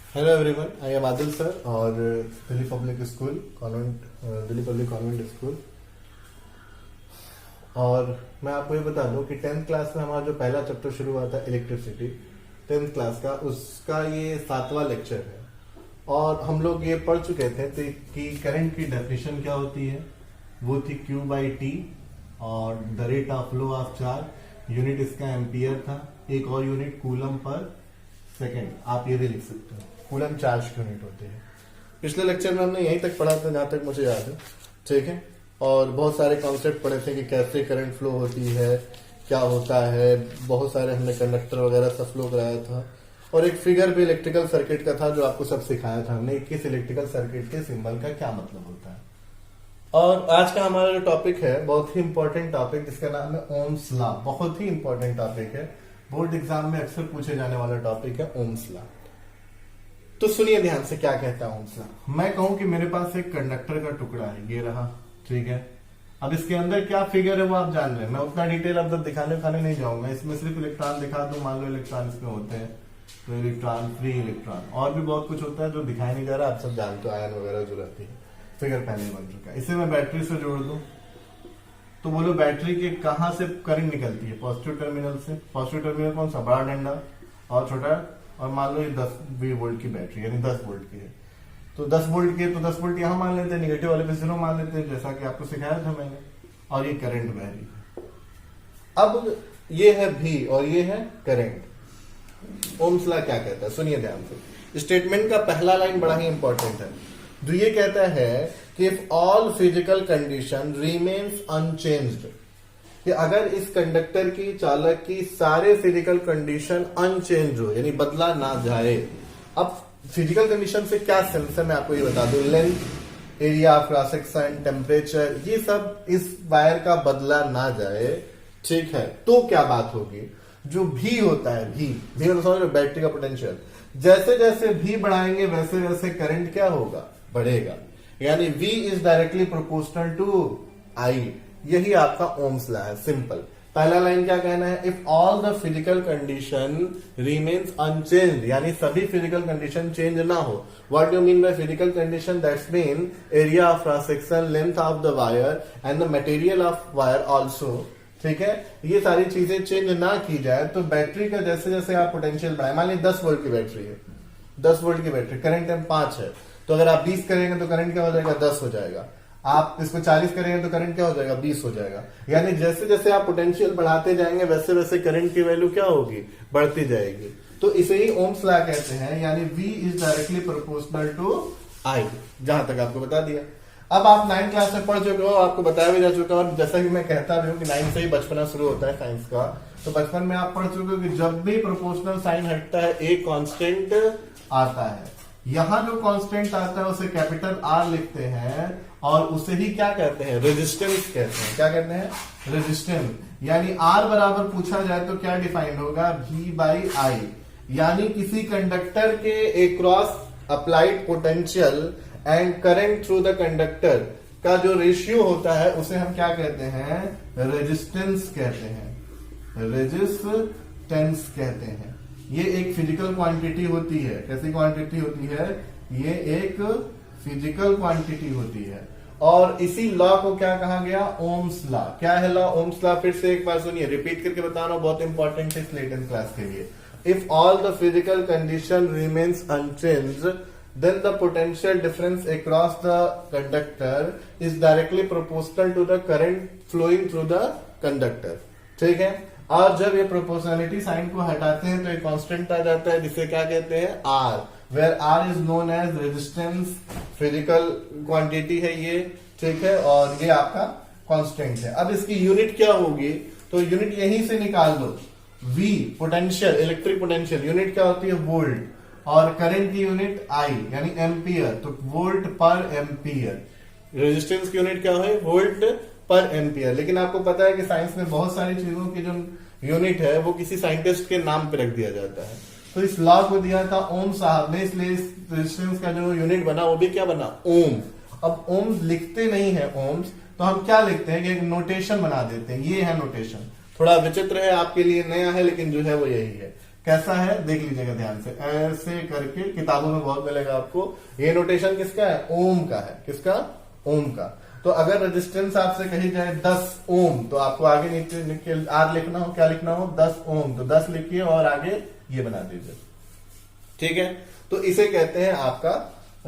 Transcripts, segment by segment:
Hello everyone, I am Adil sir और Delhi public school convent, Delhi public convent school. और मैं आपको ये बता दूं कि 10th क्लास में हमारा जो पहला चैप्टर शुरू हुआ था इलेक्ट्रिसिटी 10th क्लास का, उसका ये 7वां लेक्चर है। और हम लोग ये पढ़ चुके थे कि करंट की डेफिनेशन क्या होती है। वो थी Q बाई टी और the rate of flow of charge, unit इसका एम्पियर था, एक और यूनिट कूलम पर सेकेंड, आप ये भी लिख सकते हो, कूलम चार्ज की यूनिट होती है। पिछले लेक्चर में हमने यहीं तक पढ़ा था जहां तक मुझे याद है, ठीक है। और बहुत सारे कॉन्सेप्ट पढ़े थे कि कैसे करंट फ्लो होती है, क्या होता है, बहुत सारे हमने कंडक्टर वगैरह सब फ्लो कराया था। और एक फिगर भी इलेक्ट्रिकल सर्किट का था जो आपको सब सिखाया था हमने, किस इलेक्ट्रिकल सर्किट के सिंबल का क्या मतलब होता है। और आज का हमारा जो टॉपिक है बहुत ही इंपॉर्टेंट टॉपिक, जिसका नाम है ओम्स लॉ। बहुत ही इंपॉर्टेंट टॉपिक है, बोर्ड एग्जाम में अक्सर पूछे जाने वाला टॉपिक है ओम्स लॉ। तो सुनिए ध्यान से क्या कहता है ओम्स लॉ। मैं कहूं कि मेरे पास एक कंडक्टर का टुकड़ा है, ये रहा, ठीक है। अब इसके अंदर क्या फिगर है वो आप जान रहे हैं, मैं उतना डिटेल अब तक दिखाने नहीं जाऊंगा। इसमें सिर्फ इलेक्ट्रॉन दिखा दूं, मान लो इलेक्ट्रॉन इसमें होते हैं, तो इलेक्ट्रॉन, फ्री इलेक्ट्रॉन, और भी बहुत कुछ होता है जो दिखाई नहीं जा रहा, आप सब जानते हो, आयन वगैरह जो रहती है, फिगर पहले बन चुका है। इसे मैं बैटरी से जोड़ दूं तो बोलो बैटरी के कहां से करंट निकलती है, पॉजिटिव टर्मिनल से। पॉजिटिव टर्मिनल कौन सा, बड़ा डंडा और छोटा, और मान लो ये 10 वोल्ट की बैटरी यानी 10 वोल्ट की है, तो 10 वोल्ट की है तो 10 वोल्ट यहां मान लेते हैं, निगेटिव वाले पे 0 मान लेते हैं, जैसा कि आपको सिखाया था मैंने। और ये करंट बह रही है। अब ये है भी और ये है करंट। ओम्स लॉ क्या कहता है, सुनिए ध्यान से। स्टेटमेंट का पहला लाइन बड़ा ही इंपॉर्टेंट है, जो ये कहता है कि if all physical condition remains unchanged, कि अगर इस कंडक्टर की, चालक की सारे फिजिकल कंडीशन अनचेंज हो, यानी बदला ना जाए। अब फिजिकल कंडीशन से क्या सेंस है मैं आपको ये बता दूं, length, area of cross section, temperature, ये सब इस वायर का बदला ना जाए, ठीक है। तो क्या बात होगी, जो भी होता है, भी मतलब समझ लो बैटरी का पोटेंशियल, जैसे जैसे भी बढ़ाएंगे वैसे वैसे करंट क्या होगा, बढ़ेगा। यानी V is directly proportional to I। यही आपका ओम्स लॉ है, सिंपल। पहला लाइन क्या कहना है, if all the physical condition remains unchanged, यानी सभी फिजिकल कंडीशन चेंज ना हो। What you mean by physical condition, that's mean area of cross section, length of the wire and the material of wire also, ठीक है। ये सारी चीजें change ना की जाए तो बैटरी का जैसे जैसे आप पोटेंशियल बढ़ाए, मान लीजिए 10 वोल्ट की बैटरी है, 10 वोल्ट की बैटरी, करंट 5 है, तो अगर आप 20 करेंगे तो करंट क्या हो जाएगा, 10 हो जाएगा। आप इसको 40 करेंगे तो करंट क्या हो जाएगा, 20 हो जाएगा। यानी जैसे जैसे आप पोटेंशियल बढ़ाते जाएंगे वैसे वैसे करंट की वैल्यू क्या होगी, बढ़ती जाएगी। तो इसे ही ओम्स लॉ कहते हैं, यानी V is directly proportional to I, जहां तक आपको बता दिया। अब आप 9th क्लास में पढ़ चुके हो, आपको बताया भी जा चुका है, और जैसा कि मैं कहता भी हूँ कि 9 से ही बचपना शुरू होता है साइंस का, तो बचपन में आप पढ़ चुके हो कि जब भी प्रोपोर्शनल साइन हटता है एक कांस्टेंट आता है। यहां जो कांस्टेंट आता है उसे कैपिटल R लिखते हैं, और उसे ही क्या कहते हैं, रेजिस्टेंस कहते हैं। क्या कहते हैं, रेजिस्टेंस। यानी R बराबर पूछा जाए तो क्या डिफाइंड होगा, V बाई I। यानी किसी कंडक्टर के across applied potential and current through the conductor का जो रेशियो होता है उसे हम क्या कहते हैं, रेजिस्टेंस कहते हैं, रेजिस्टेंस कहते हैं। ये एक फिजिकल क्वांटिटी होती है। कैसी क्वांटिटी होती है, ये एक फिजिकल क्वांटिटी होती है। और इसी लॉ को क्या कहा गया, ओम्स लॉ। क्या है लॉ, ओम्स लॉ। फिर से एक बार सुनिए, रिपीट करके बता रहा हूं, बहुत इंपॉर्टेंट है इस 10th क्लास के लिए। If all the physical condition remains unchanged, then the potential difference across the conductor is directly proportional to the current flowing through the conductor, ठीक है। और जब ये प्रोपोर्शनलिटी साइन को हटाते हैं तो एक कांस्टेंट आ जाता है जिसे क्या कहते हैं, R, where R is known as resistance, physical quantity है ये, ठीक है। और ये आपका कांस्टेंट है। अब इसकी यूनिट क्या होगी, तो यूनिट यहीं से निकाल दो, V potential, electric potential, unit क्या होती है, वोल्ट, और करंट की यूनिट I यानी एम्पियर, तो वोल्ट पर एम्पियर। रेजिस्टेंस की यूनिट क्या है, वोल्ट पर एम्पियर। लेकिन आपको पता है कि साइंस में बहुत सारी चीजों की जो यूनिट है वो किसी साइंटिस्ट के नाम पे रख दिया जाता है। तो इस लॉ को दिया था ओम साहब ने, इसलिए इस रेजिस्टेंस का जो यूनिट बना वो भी क्या बना, ओम। अब ओम्स लिखते नहीं है ओम्स, तो हम क्या लिखते हैं कि एक नोटेशन बना देते हैं। ये है नोटेशन, थोड़ा विचित्र है आपके लिए, नया है, लेकिन जो है वो यही है। कैसा है देख लीजिएगा ध्यान से, ऐसे करके किताबों में बहुत मिलेगा आपको। ये नोटेशन किसका है? ओम का है। किसका? ओम का। तो अगर रेजिस्टेंस आपसे कही जाए 10 ओम, तो आपको आगे नीचे आर लिखना हो, क्या लिखना हो? 10 ओम। तो 10 लिखिए और आगे ये बना दीजिए, ठीक है। तो इसे कहते हैं आपका,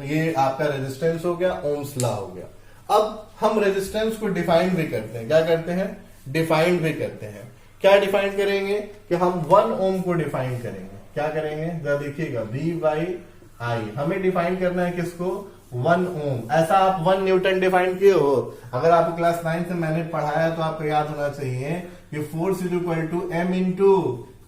ये आपका रेजिस्टेंस हो गया, ओम्स लॉ हो गया। अब हम रेजिस्टेंस को डिफाइन भी करते हैं। क्या करते हैं? डिफाइन भी करते हैं। क्या डिफाइन करेंगे कि हम 1 ओम को डिफाइन करेंगे। क्या करेंगे जरा देखिएगा, V बाई आई हमें डिफाइन करना है किसको? 1 ओम। ऐसा आप 1 न्यूटन डिफाइन किए हो? अगर आपको क्लास 9 से मैंने पढ़ाया तो आपको याद होना चाहिए कि force is equal to m into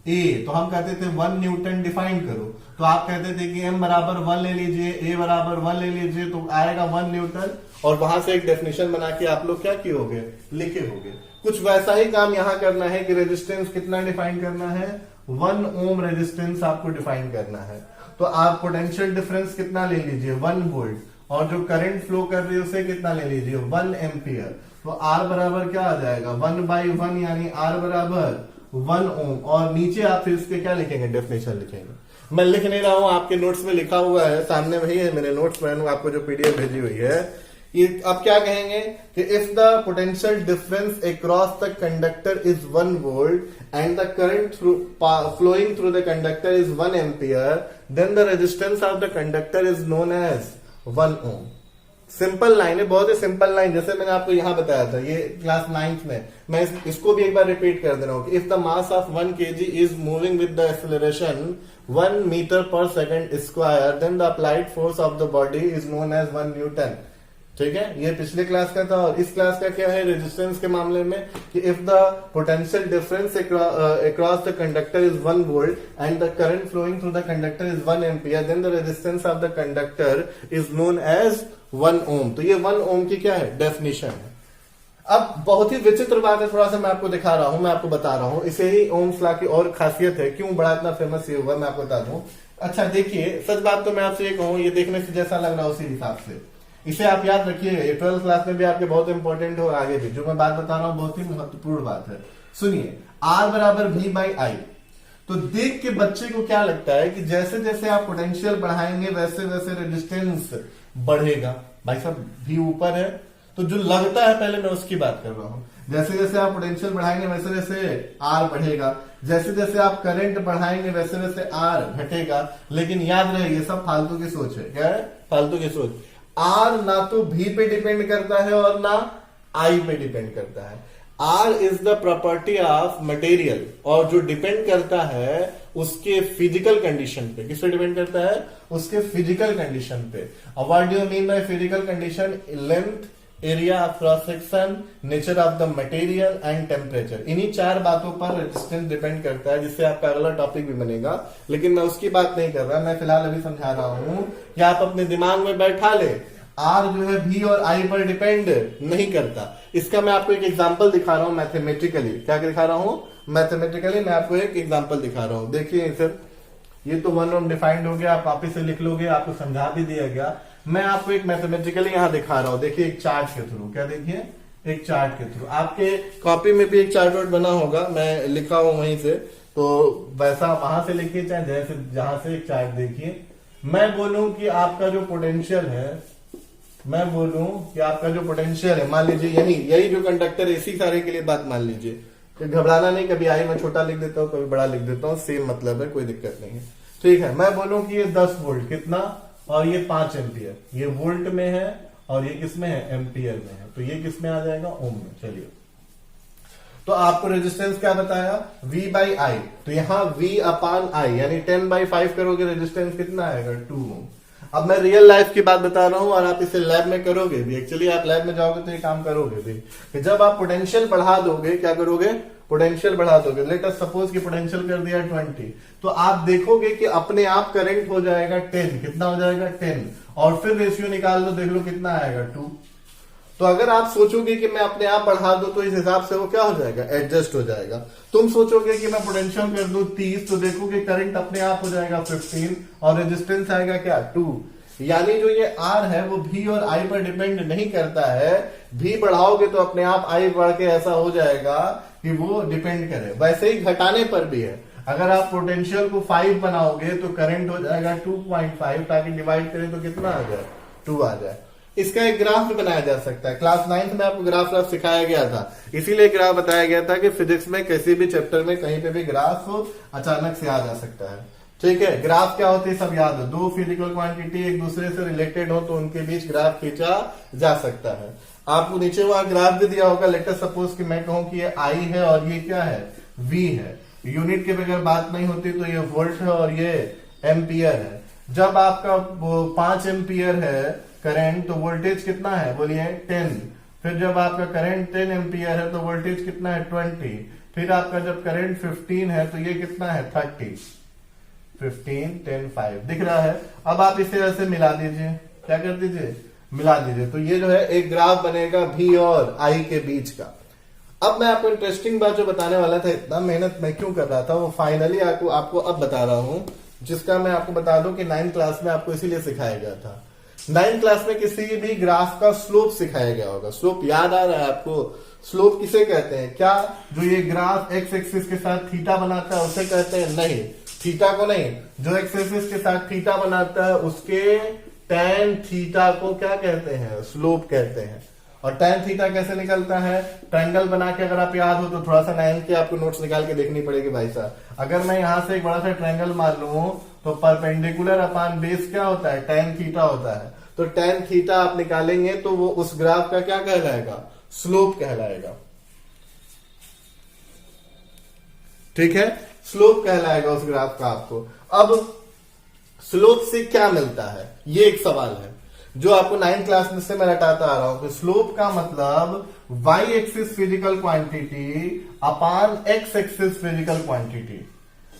a. तो हम कहते थे 1 न्यूटन डिफाइन करो, तो आप कहते थे कि m बराबर 1 ले लीजिए, a बराबर 1 ले लीजिए, तो आएगा 1 न्यूटन। और वहां से एक डेफिनेशन बना के आप लोग क्या किए होगे? लिखे होगे। कुछ वैसा ही काम यहां करना है कि रेजिस्टेंस कितना डिफाइन करना है? 1 ओम रेजिस्टेंस आपको डिफाइन करना है। तो आप पोटेंशियल डिफरेंस कितना ले लीजिए? 1 वोल्ट। और जो करंट फ्लो कर रही है उसे कितना ले लीजिए? 1 एम्पियर। तो आर बराबर क्या आ जाएगा? 1/1 यानी आर बराबर 1 ओम। और नीचे आप फिर इसके क्या लिखेंगे? डेफिनेशन लिखेंगे। मैं लिख नहीं रहा हूं, आपके नोट्स में लिखा हुआ है, सामने वही है मेरे नोट्स में, आपको जो पीडीएफ भेजी हुई है। ये अब क्या कहेंगे कि if the potential difference across the conductor is 1 volt and the current flowing through the conductor is 1 ampere, then the resistance of the conductor is known as 1 ohm. Simple line है, बहुत ही सिंपल लाइन, जैसे मैंने आपको यहां बताया था, ये class 9th में। मैं इसको भी एक बार रिपीट कर दे रहा हूं कि if the mass of 1 kg is moving with the acceleration 1 metre per second square, then the applied force of the body is known as 1 newton. ठीक है, ये पिछले क्लास का था। और इस क्लास का क्या है रेजिस्टेंस के मामले में कि if the potential difference across the conductor is 1 volt and the current flowing through the conductor is 1 ampere, then the resistance of the conductor is known as 1 ohm. तो ये 1 ओम की क्या है? डेफिनेशन है। अब बहुत ही विचित्र बात है, थोड़ा सा मैं आपको दिखा रहा हूं, मैं आपको बता रहा हूं, इसे ही ओम्स लॉ की और खासियत है, क्यों बड़ा इतना फेमस ये हुआ मैं आपको बता दूं। अच्छा देखिए, सच बात तो मैं आपसे ये कहूं, ये देखने से जैसा लग रहा है उसी हिसाब से इसे आप याद रखिएगा। ये 12th क्लास में भी आपके बहुत इंपॉर्टेंट हो, आगे भी जो मैं बात बता रहा हूं बहुत ही महत्वपूर्ण बात है। सुनिए, R बराबर V बाई आई। तो देख के बच्चे को क्या लगता है कि जैसे जैसे आप पोटेंशियल बढ़ाएंगे वैसे वैसे रेजिस्टेंस बढ़ेगा। भाई साहब V ऊपर है, तो जो लगता है पहले मैं उसकी बात कर रहा हूं। जैसे जैसे आप पोटेंशियल बढ़ाएंगे वैसे वैसे R बढ़ेगा, जैसे जैसे आप करंट बढ़ाएंगे वैसे वैसे R घटेगा। लेकिन याद रहे ये सब फालतू की सोच है। क्या है? फालतू की सोच। R ना तो V पे डिपेंड करता है और ना I पे डिपेंड करता है। R is the property of material, और जो डिपेंड करता है उसके फिजिकल कंडीशन पे। किस पे डिपेंड करता है? उसके फिजिकल कंडीशन पे। What do you mean by physical condition? Length, area of cross section, nature of the material and temperature. इन्हीं 4 बातों पर रेजिस्टेंस डिपेंड करता है, जिससे आपका अगला टॉपिक भी बनेगा। लेकिन मैं उसकी बात नहीं कर रहा, मैं फिलहाल अभी समझा रहा हूं कि आप अपने दिमाग में बैठा ले, R जो है V और I पर डिपेंड नहीं करता। इसका मैं आपको एक एग्जांपल दिखा रहा हूं मैथमेटिकली। क्या दिखा रहा हूं? मैथमेटिकली मैं आपको एक एग्जांपल दिखा रहा हूं। देखिए सर, ये तो 1 ओम डिफाइंड हो गया, आप वापिस से लिख लोगे, आपको समझा भी दिया गया। मैं आपको एक मैथमेटिकली यहां दिखा रहा हूं। देखिए एक चार्ट के थ्रू, क्या देखिए, एक चार्ट के थ्रू। आपके कॉपी में भी एक चार्ट बना होगा, मैं लिखा हूं वहीं से, तो वैसा वहां से लिखिए, चाहे जैसे जहां से एक चार्ट देखिए। मैं बोलूं कि आपका जो पोटेंशियल है, मैं बोलूं कि आपका जो पोटेंशियल है, मान लीजिए यही जो कंडक्टर है, इसी सारे के लिए बात मान लीजिए। तो घबराना नहीं, कभी आई मैं छोटा लिख देता हूं, कभी बड़ा लिख देता हूं, सेम मतलब है, कोई दिक्कत नहीं है। ठीक है, मैं बोलूं कि ये 10 वोल्ट कितना, और ये 5 एम्पियर। ये वोल्ट में है और ये किस में है? एम्पियर में है। तो ये किस में आ जाएगा? ओम में। चलिए, तो आपको रेजिस्टेंस क्या बताया? V by I. तो यहां V अपान आई यानी 10/5 करोगे, रेजिस्टेंस कितना आएगा? 2 ओम। अब मैं रियल लाइफ की बात बता रहा हूं और आप इसे लैब में करोगे भी। एक्चुअली आप लैब में जाओगे तो ये काम करोगे भी कि जब आप पोटेंशियल बढ़ा दोगे, क्या करोगे? पोटेंशियल बढ़ा दोगे। लेट अस सपोज कि पोटेंशियल कर दिया 20, तो आप देखोगे कि अपने आप करंट हो जाएगा 10। कितना हो जाएगा? 10। और फिर रेशियो निकाल दो, देख लो कितना आएगा? 2। तो अगर आप सोचोगे कि मैं अपने आप बढ़ा दूं तो इस हिसाब से वो क्या हो जाएगा? एडजस्ट हो जाएगा। तुम सोचोगे कि मैं पोटेंशियल कर दूं 30, तो देखोगे करंट अपने आप हो जाएगा 15 और रेजिस्टेंस आएगा क्या? 2। यानी जो ये R है वो V और I पर डिपेंड नहीं करता है। V बढ़ाओगे तो अपने आप I बढ़ के ऐसा हो जाएगा कि वो डिपेंड करे। वैसे ही घटाने पर भी है, अगर आप पोटेंशियल को 5 बनाओगे तो करंट हो जाएगा 2.5, ताकि डिवाइड करें तो कितना आ जाए, 2 आ जाए। इसका एक ग्राफ भी बनाया जा सकता है। क्लास 9th में आपको ग्राफ सिखाया गया था, इसीलिए ग्राफ बताया गया था कि फिजिक्स में किसी भी चैप्टर में कहीं पे भी ग्राफ अचानक से आ जा सकता है। ठीक है, ग्राफ क्या होते हैं सब याद हो, दो फिजिकल क्वांटिटी एक दूसरे से रिलेटेड हो तो उनके बीच ग्राफ खींचा जा सकता है। आपको नीचे वहां ग्राफ भी दिया होगा। लेट अस सपोज कि मैं कहूं कि ये आई है और ये क्या है, वी है। यूनिट के बगैर बात नहीं होती, तो ये वोल्ट है और ये एम्पियर है। जब आपका 5 एम्पियर है करंट, तो वोल्टेज कितना है, बोलिए 10। फिर जब आपका करंट 10 एम्पियर है तो वोल्टेज कितना है, 20। फिर आपका जब करंट 15 है तो ये कितना है, 30। 15, 10, 5 दिख रहा है। अब आप इसे ऐसे मिला दीजिए, क्या कर दीजिए, मिला दीजिए, तो ये जो है एक ग्राफ बनेगा V और I के बीच का। अब मैं आपको इंटरेस्टिंग बात जो बताने वाला था, इतना मेहनत मैं क्यों कर रहा था, वो फाइनली आपको अब बता रहा हूं, जिसका मैं आपको बता दूं कि 9th क्लास में आपको इसीलिए सिखाया गया था। 9th क्लास में किसी भी ग्राफ का स्लोप सिखाया गया होगा। स्लोप याद आ रहा है आपको? स्लोप किसे कहते हैं? क्या जो ये ग्राफ एक्स एक्सिस के साथ थीटा बनाता है उसे कहते हैं? नहीं, थीटा को नहीं। जो एक्स एक्सिस के साथ थीटा बनाता है उसके tan थीटा को क्या कहते हैं, स्लोप कहते हैं। और tan थीटा कैसे निकलता है, ट्रायंगल बना के, अगर आप याद हो तो थोड़ा सा 9th के आपको नोट्स निकाल के देखनी पड़ेगी भाई साहब। अगर मैं यहां से एक बड़ा सा ट्रायंगल मार लूं तो परपेंडिकुलर अपॉन बेस क्या होता है, tan थीटा होता है। तो tan थीटा आप निकालेंगे तो वो उस ग्राफ का क्या कहलाएगा, स्लोप कहलाएगा। ठीक है, स्लोप कहलाएगा उस ग्राफ का आपको। अब स्लोप से क्या मिलता है, ये एक सवाल है जो आपको 9th क्लास में से मैं रटाता आ रहा हूं कि स्लोप का मतलब y एक्सिस फिजिकल क्वांटिटी अपान x एक्सिस फिजिकल क्वांटिटी।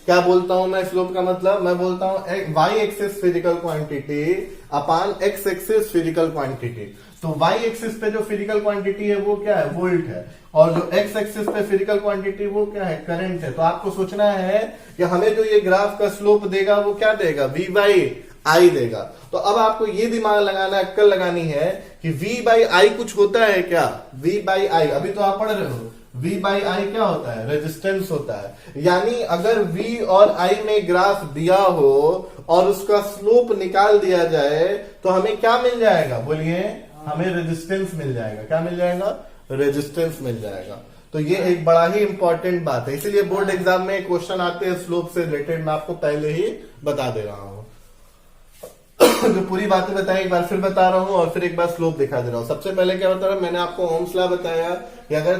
क्या बोलता हूं मैं स्लोप का मतलब, मैं बोलता हूं y एक्सिस फिजिकल क्वांटिटी अपान x एक्सिस फिजिकल क्वांटिटी। तो y एक्सिस पे जो फिजिकल क्वांटिटी है वो क्या है, वोल्ट है, और जो x एक्सिस पे फिजिकल क्वांटिटी वो क्या है, करंट है। तो आपको सोचना है कि हमें जो ये ग्राफ का स्लोप देगा वो क्या देगा, v बाई आई देगा। तो अब आपको ये दिमाग लगाना, अक्ल लगानी है कि v बाई आई कुछ होता है क्या, v बाई आई, अभी तो आप पढ़ रहे हो, v बाई आई क्या होता है, रेजिस्टेंस होता है। यानी अगर v और i में ग्राफ दिया हो और उसका स्लोप निकाल दिया जाए तो हमें क्या मिल जाएगा, बोलिए, हमें रेजिस्टेंस मिल जाएगा। क्या मिल जाएगा, रेजिस्टेंस मिल जाएगा। तो ये एक बड़ा ही इंपॉर्टेंट बात है, इसीलिए बोर्ड एग्जाम में क्वेश्चन आते हैं स्लोप से रिलेटेड। मैं आपको पहले ही बता दे रहा हूं जो पूरी बातें बताई एक बार फिर बता रहा हूं और फिर एक बार स्लोप दिखा दे रहा हूं। सबसे पहले क्या बता रहा हूं, मैंने आपको ओम्स लॉ बताया कि अगर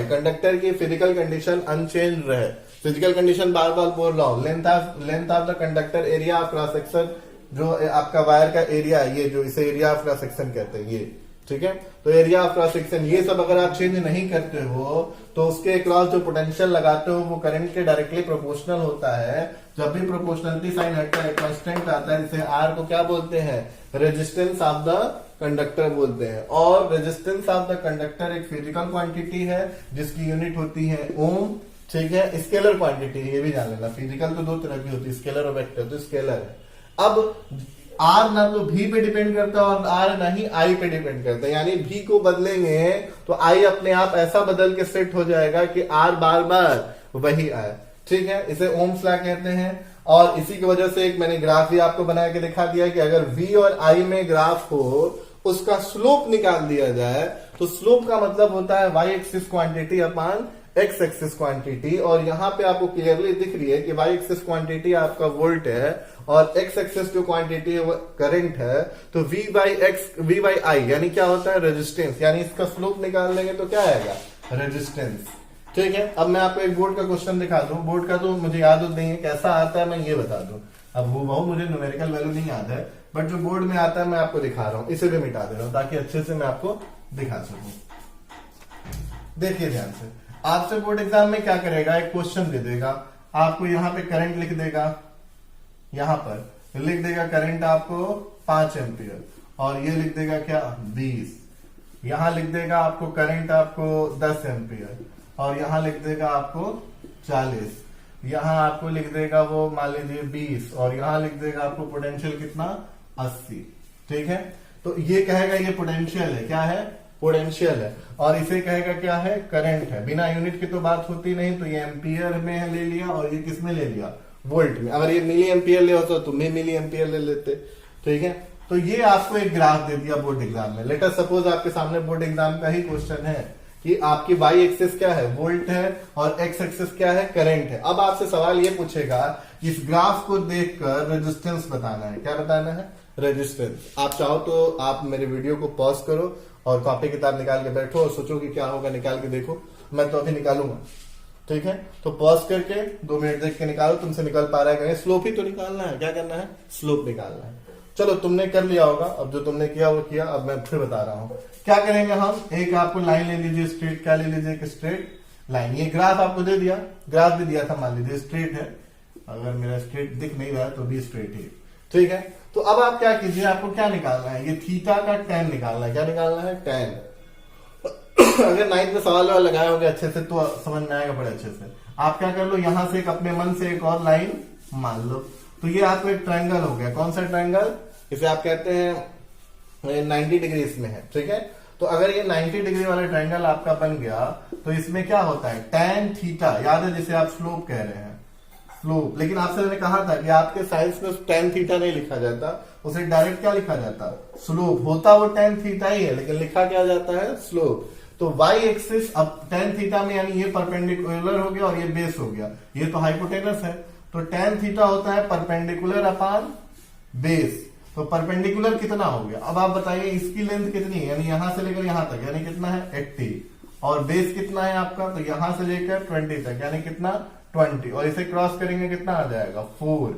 कंडक्टर की फिजिकल कंडीशन अनचेंज रहे, फिजिकल कंडीशन बार बार बोल रहा हूं, length of the conductor, area of cross section, जो आपका वायर का एरिया है, ये जो इसे एरिया ऑफ क्रॉस सेक्शन कहते हैं, ये ठीक है। तो एरिया ऑफ क्रॉस सेक्शन, ये सब अगर आप चेंज नहीं करते हो तो उसके क्रॉस जो पोटेंशियल लगाते हो वो करंट के डायरेक्टली प्रोपोर्शनल होता है। जब भी प्रोपोर्शनलिटी साइन हटता है, कांस्टेंट आता है, जिसे आर को क्या बोलते हैं, रेजिस्टेंस ऑफ द कंडक्टर बोलते हैं। और रेजिस्टेंस ऑफ द कंडक्टर एक फिजिकल क्वांटिटी है जिसकी यूनिट होती है ओम। ठीक है, स्केलर क्वांटिटी, ये भी जान लेना, फिजिकल तो दो तरह की होती है, स्केलर और वेक्टर। तो स्केलर है। अब आर ना तो भी पे डिपेंड करता है और आर ना ही आई पे डिपेंड करता है। यानी भी को बदलेंगे तो आई अपने आप ऐसा बदल के सेट हो जाएगा कि आर बार बार वही आए। ठीक है, इसे ओम्स लॉ कहते हैं। और इसी की वजह से एक मैंने ग्राफ भी आपको बना के दिखा दिया कि अगर V और I में ग्राफ हो, उसका स्लोप निकाल दिया जाए तो स्लोप का मतलब होता है y एक्सिस क्वांटिटी अपान x एक्सिस क्वांटिटी। और यहां पे आपको क्लियरली दिख रही है कि y एक्सिस क्वांटिटी आपका वोल्ट है और x एक्सिस जो क्वांटिटी है वो करंट है। तो v बाई आई यानी क्या होता है, रेजिस्टेंस। यानी इसका स्लोप निकाल लेंगे तो क्या आएगा, रेजिस्टेंस। ठीक है, अब मैं आपको एक बोर्ड का क्वेश्चन दिखा दूं। बोर्ड का तो मुझे याद नहीं है कैसा आता है, मैं ये बता दूं। अब वो बहुत मुझे न्यूमेरिकल वैल्यू नहीं याद है, बट जो बोर्ड में आता है मैं आपको दिखा रहा हूं। इसे भी मिटा दे रहा हूं ताकि अच्छे से मैं आपको दिखा सकूं। देखिए ध्यान से, आपसे बोर्ड एग्जाम में क्या करेगा, एक क्वेश्चन दे देगा आपको, यहाँ पे करंट लिख देगा, यहाँ पर लिख देगा करंट आपको 5 एम्पियर और ये लिख देगा क्या 20। यहां लिख देगा आपको करंट आपको 10 एम्पियर और यहां लिख देगा आपको 40। यहां आपको लिख देगा वो मान लीजिए 20 और यहां लिख देगा आपको पोटेंशियल कितना 80। ठीक है, तो ये कहेगा ये पोटेंशियल है, क्या है, पोटेंशियल है, और इसे कहेगा क्या है, करंट है। बिना यूनिट की तो बात होती नहीं, तो ये एम्पियर में ले लिया और ये किस में ले लिया, वोल्ट में। अगर ये मिली एम्पियर ले होता तो मैं मिली एम्पियर ले लेते, ठीक है। तो ये आपको एक ग्राफ दे दिया बोर्ड एग्जाम में। लेट अस सपोज आपके सामने बोर्ड एग्जाम का ही क्वेश्चन है कि आपकी वाई एक्सिस क्या है, वोल्ट है, और एक्स एक्सिस क्या है, करंट है। अब आपसे सवाल ये पूछेगा, इस ग्राफ को देखकर रेजिस्टेंस बताना है। क्या बताना है, रेजिस्टेंस। आप चाहो तो आप मेरे वीडियो को पॉज करो और कॉपी किताब निकाल के बैठो और सोचो कि क्या होगा, निकाल के देखो। मैं तो अभी निकालूंगा, ठीक है। तो पॉज करके 2 मिनट देख के निकालो, तुमसे निकल पा रहा है। स्लोप ही तो निकालना है, क्या करना है, स्लोप निकालना है। चलो तुमने कर लिया होगा, अब जो तुमने किया वो किया। अब मैं फिर बता रहा हूं क्या करेंगे हम। एक आपको लाइन ले लीजिए स्ट्रेट, क्या ले लीजिए, एक स्ट्रेट लाइन। ये ग्राफ आपको दे दिया, ग्राफ भी दिया था, मान लीजिए स्ट्रेट है। अगर मेरा स्ट्रेट दिख नहीं रहा है तो भी स्ट्रेट ही, ठीक है। तो अब आप क्या कीजिए, आपको क्या निकालना है, ये थीटा का tan निकालना है। क्या निकालना है, tan। अगर 9th में सवाल लगाए होंगे अच्छे से तो समझ में आएगा बड़े अच्छे से। आप क्या कर लो, यहां से एक अपने मन से एक और लाइन मान लो। तो ये आपको एक ट्रायंगल हो गया। कौन सा ट्रायंगल, इसे आप कहते हैं 90 डिग्री इसमें है, ठीक है। तो अगर ये 90 डिग्री वाला ट्रायंगल आपका बन गया तो इसमें क्या होता है, tan थीटा, याद है जिसे आप स्लोप कह रहे हैं, स्लोप। लेकिन आपसे मैंने कहा था कि आपके साइंस में tan थीटा नहीं लिखा जाता, उसे डायरेक्ट क्या लिखा जाता, स्लोप। होता वो tan थीटा ही है, लेकिन लिखा क्या जाता है, स्लोप। तो y एक्सिस अब tan थीटा में, यानी ये परपेंडिकुलर हो गया और ये बेस हो गया, ये तो हाइपोटेनस है। तो tan थीटा होता है परपेंडिकुलर अपॉन बेस। तो परपेंडिकुलर कितना हो गया, अब आप बताइए इसकी लेंथ कितनी है, यानी यहां से लेकर यहां तक, यानी कितना है 80, और बेस कितना है आपका, तो यहां से लेकर 20 तक, यानी कितना 20, और इसे क्रॉस करेंगे कितना आ जाएगा 4।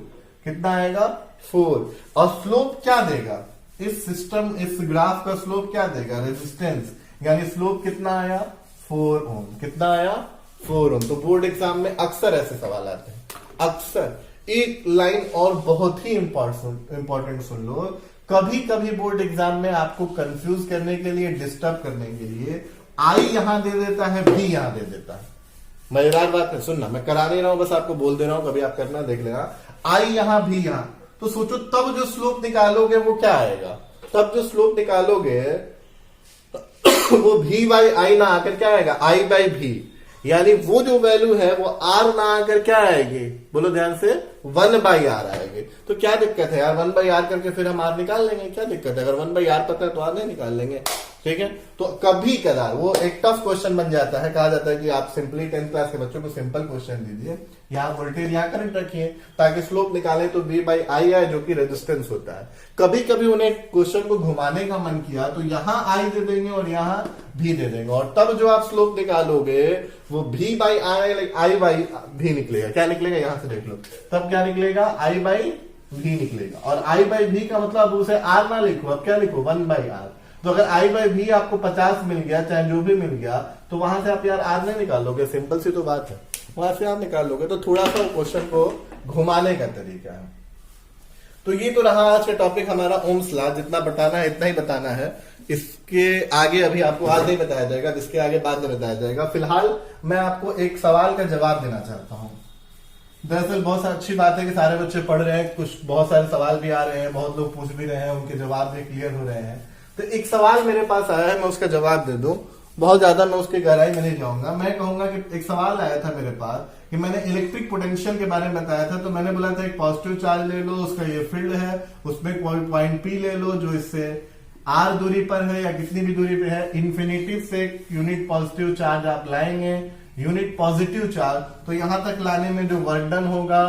कितना आएगा 4। और स्लोप क्या देगा, इस सिस्टम, इस ग्राफ का स्लोप क्या देगा, रेजिस्टेंस, यानी स्लोप कितना आया 4 ओम। कितना आया 4 ओम। तो बोर्ड एग्जाम में अक्सर ऐसे सवाल आते हैं, अक्सर। एक लाइन और बहुत ही इंपॉर्टेंट सुन लो, कभी कभी बोर्ड एग्जाम में आपको कंफ्यूज करने के लिए, डिस्टर्ब करने के लिए आई यहां दे देता है, भी यहां दे देता है। मजेदार बात है, सुनना, मैं करा नहीं रहा हूं, बस आपको बोल दे रहा हूं, कभी आप करना देख लेना। आई यहां, भी यहां, तो सोचो तब जो स्लोप निकालोगे वो क्या आएगा, तब जो स्लोप निकालोगे वो भी बाई आई ना आकर क्या आएगा, आई बाई भी, यानी वो जो वैल्यू है वो आर ना आकर क्या आएगी, बोलो ध्यान से, 1/r आएगी। तो क्या दिक्कत है यार, 1/r करके फिर हम आर निकाल लेंगे, क्या दिक्कत है, अगर 1/r पता है तो आर नहीं निकाल लेंगे, ठीक है। तो कभी कदार वो एक टफ क्वेश्चन बन जाता है, कहा जाता है कि आप सिंपली 10th क्लास के बच्चों को सिंपल क्वेश्चन दीजिए, यहाँ वोल्टेज यहाँ करंट रखिए, ताकि स्लोप निकाले तो V बाई आई आए, जो कि रेजिस्टेंस होता है। कभी कभी उन्हें क्वेश्चन को घुमाने का मन किया तो यहाँ आई दे देंगे और यहाँ भी दे देंगे, और तब जो आप स्लोप निकालोगे वो V बाई आई बाई भी निकलेगा। क्या निकलेगा, यहां से देख लो, तब क्या निकलेगा, आई बाई भी निकलेगा। और आई बाई भी का मतलब उसे आर ना लिखो, अब क्या लिखो, 1/r। तो अगर आई बाई भी आपको 50 मिल गया, चाहे जो भी मिल गया, तो वहां से आप यार आर नहीं निकालोगे, सिंपल सी तो बात है, वहां से आप निकाल लोगे। तो थोड़ा सा क्वेश्चन को घुमाने का तरीका है। तो ये तो रहा आज का टॉपिक हमारा, ओम्स लॉ। जितना बताना है इतना ही बताना है, इसके आगे अभी आपको आज नहीं बताया जाएगा, इसके आगे बाद में बताया जाएगा। फिलहाल मैं आपको एक सवाल का जवाब देना चाहता हूं। दरअसल बहुत अच्छी बात है कि सारे बच्चे पढ़ रहे हैं, कुछ बहुत सारे सवाल भी आ रहे हैं, बहुत लोग पूछ भी रहे हैं, उनके जवाब भी क्लियर हो रहे हैं। तो एक सवाल मेरे पास आया है, मैं उसका जवाब दे दूं, बहुत ज्यादा मैं उसकी गहराई में नहीं जाऊंगा। मैं कहूंगा कि एक सवाल आया था मेरे पास कि मैंने इलेक्ट्रिक पोटेंशियल के बारे में बताया था, तो मैंने बोला था एक पॉजिटिव चार्ज ले लो, उसका ये फील्ड है, उसमें पॉइंट P ले लो जो इससे r दूरी पर है या कितनी भी दूरी पे है, इन्फिनिटी से यूनिट पॉजिटिव चार्ज आप लाएंगे, यूनिट पॉजिटिव चार्ज, तो यहां तक लाने में जो वर्क डन होगा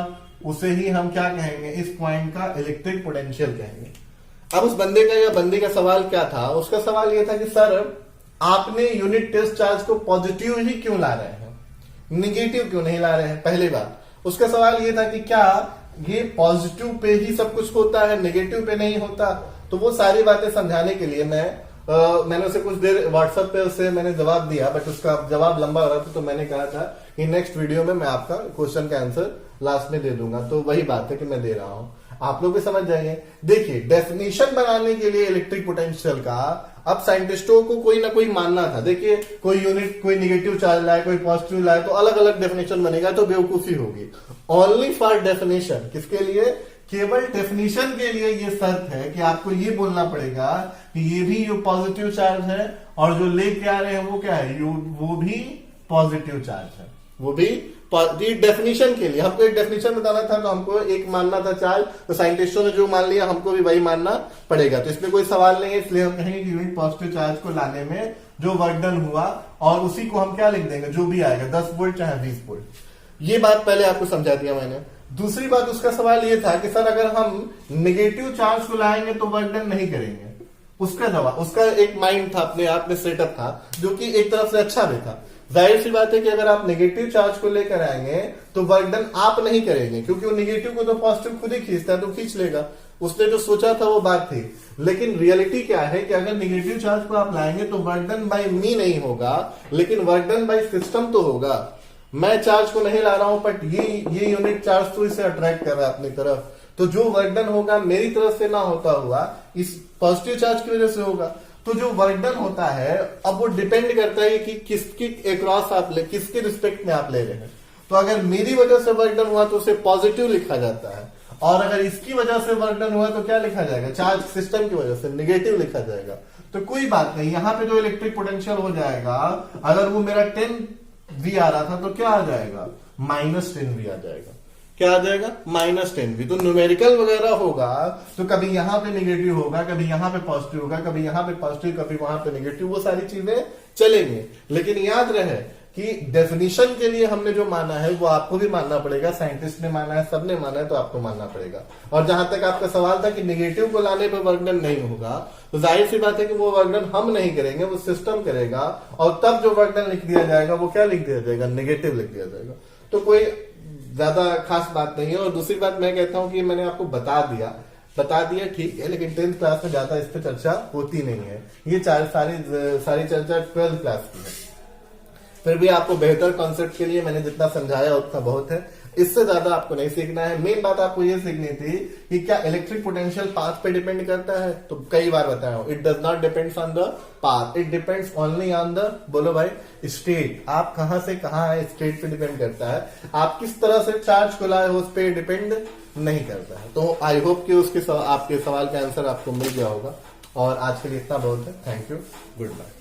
उसे ही हम क्या कहेंगे, इस पॉइंट का इलेक्ट्रिक पोटेंशियल कहेंगे। अब उस बंदे का या बंदी का सवाल क्या था, उसका सवाल यह था कि सर आपने यूनिट टेस्ट चार्ज को पॉजिटिव ही क्यों ला रहे हैं, निगेटिव क्यों नहीं ला रहे हैं। पहली बात उसका सवाल यह था कि क्या ये पॉजिटिव पे ही सब कुछ होता है, नेगेटिव पे नहीं होता। तो वो सारी बातें समझाने के लिए मैंने उसे कुछ देर व्हाट्सएप पे उसे मैंने जवाब दिया, बट उसका जवाब लंबा हो रहा था, तो मैंने कहा था कि नेक्स्ट वीडियो में मैं आपका क्वेश्चन का आंसर लास्ट में दे दूंगा। तो वही बात है कि मैं दे रहा हूं, आप लोग भी समझ जाएंगे। देखिए डेफिनेशन बनाने के लिए इलेक्ट्रिक पोटेंशियल का अब साइंटिस्टों को कोई ना कोई मानना था। देखिए कोई यूनिट, कोई निगेटिव चार्ज लाए, कोई पॉजिटिव लाए, तो अलग अलग डेफिनेशन बनेगा, तो बेवकूफी होगी। ओनली फॉर डेफिनेशन, किसके लिए, केवल डेफिनेशन के लिए ये शर्त है कि आपको ये बोलना पड़ेगा कि ये भी यो पॉजिटिव चार्ज है और जो लेके आ रहे हैं वो क्या है, वो भी पॉजिटिव चार्ज है, वो भी डेफिनेशन के लिए हमको एक डेफिनेशन बताना था, तो हमको एक मानना था चार्ज, तो साइंटिस्टों ने जो मान लिया हमको भी वही मानना पड़ेगा। तो इसमें कोई सवाल नहीं है, इसलिए हम कहेंगे कि यूनिट पॉजिटिव चार्ज को लाने में जो वर्क डन हुआ और उसी को हम क्या लिख देंगे, जो भी आएगा 10 वोल्ट चाहे 20 वोल्ट। ये बात पहले आपको समझा दिया मैंने। दूसरी बात उसका सवाल ये था कि सर अगर हम नेगेटिव चार्ज को लाएंगे तो वर्क डन नहीं करेंगे। उसका जवाब, उसका एक माइंड था, अपने आप में सेटअप था, जो कि एक तरफ से अच्छा भी था। जाहिर सी बात है कि अगर आप नेगेटिव चार्ज को लेकर आएंगे तो वर्क डन आप नहीं करेंगे, क्योंकि वो नेगेटिव को तो पॉजिटिव खुद ही खींचता है, तो खींच लेगा। उसने जो सोचा था वो बात थी, लेकिन रियलिटी क्या है कि अगर नेगेटिव चार्ज को आप लाएंगे तो वर्क डन बाय मी नहीं होगा, लेकिन वर्क डन बाय सिस्टम तो होगा। मैं चार्ज को नहीं ला रहा हूं, बट ये यूनिट चार्ज तो इसे अट्रैक्ट कर रहा है अपनी तरफ, तो जो वर्क डन होगा मेरी तरफ से ना होता हुआ इस पॉजिटिव चार्ज की वजह से होगा। तो जो वर्क डन होता है अब वो डिपेंड करता है कि किसकी एक्रॉस आप किसके रिस्पेक्ट में आप ले रहे हैं। तो अगर मेरी वजह से वर्क डन हुआ तो उसे पॉजिटिव लिखा जाता है, और अगर इसकी वजह से वर्क डन हुआ तो क्या लिखा जाएगा, चार्ज सिस्टम की वजह से नेगेटिव लिखा जाएगा। तो कोई बात नहीं, यहां पे जो इलेक्ट्रिक पोटेंशियल हो जाएगा, अगर वो मेरा 10V आ रहा था तो क्या आ जाएगा, -10V आ जाएगा। क्या आ जाएगा, -10V। तो न्यूमेरिकल वगैरह होगा तो कभी यहां पे नेगेटिव होगा, कभी यहां पे पॉजिटिव होगा, कभी यहां पे पॉजिटिव, कभी वहां पे नेगेटिव, वो सारी चीजें चलेंगे। लेकिन याद रहे कि डेफिनेशन के लिए हमने जो माना है वो आपको भी मानना पड़ेगा, साइंटिस्ट ने माना है, सबने माना है, तो आपको मानना पड़ेगा। और जहां तक आपका सवाल था कि नेगेटिव को लाने पर वर्क डन नहीं होगा, तो जाहिर सी बात है कि वो वर्क डन हम नहीं करेंगे, वो सिस्टम करेगा, और तब जो वर्क डन लिख दिया जाएगा वो क्या लिख दिया जाएगा, नेगेटिव लिख दिया जाएगा। तो कोई ज्यादा खास बात नहीं है। और दूसरी बात मैं कहता हूं कि मैंने आपको बता दिया ठीक है, लेकिन 10th क्लास में ज्यादा इस पर चर्चा होती नहीं है। ये सारी चर्चा 12th क्लास की है। फिर भी आपको बेहतर कॉन्सेप्ट के लिए मैंने जितना समझाया उतना बहुत है, इससे ज्यादा आपको नहीं सीखना है। मेन बात आपको ये सीखनी थी कि क्या इलेक्ट्रिक पोटेंशियल पाथ पे डिपेंड करता है, तो कई बार बताया हूं, it does not depends on the path, it depends only on the, बोलो भाई, स्टेट। आप कहां से कहां है, स्टेट पे डिपेंड करता है। आप किस तरह से चार्ज को लाए हो उस पर डिपेंड नहीं करता है। तो आई होप कि आपके सवाल का आंसर आपको मिल गया होगा। और आज के लिए इतना बहुत है। Thank you, good bye.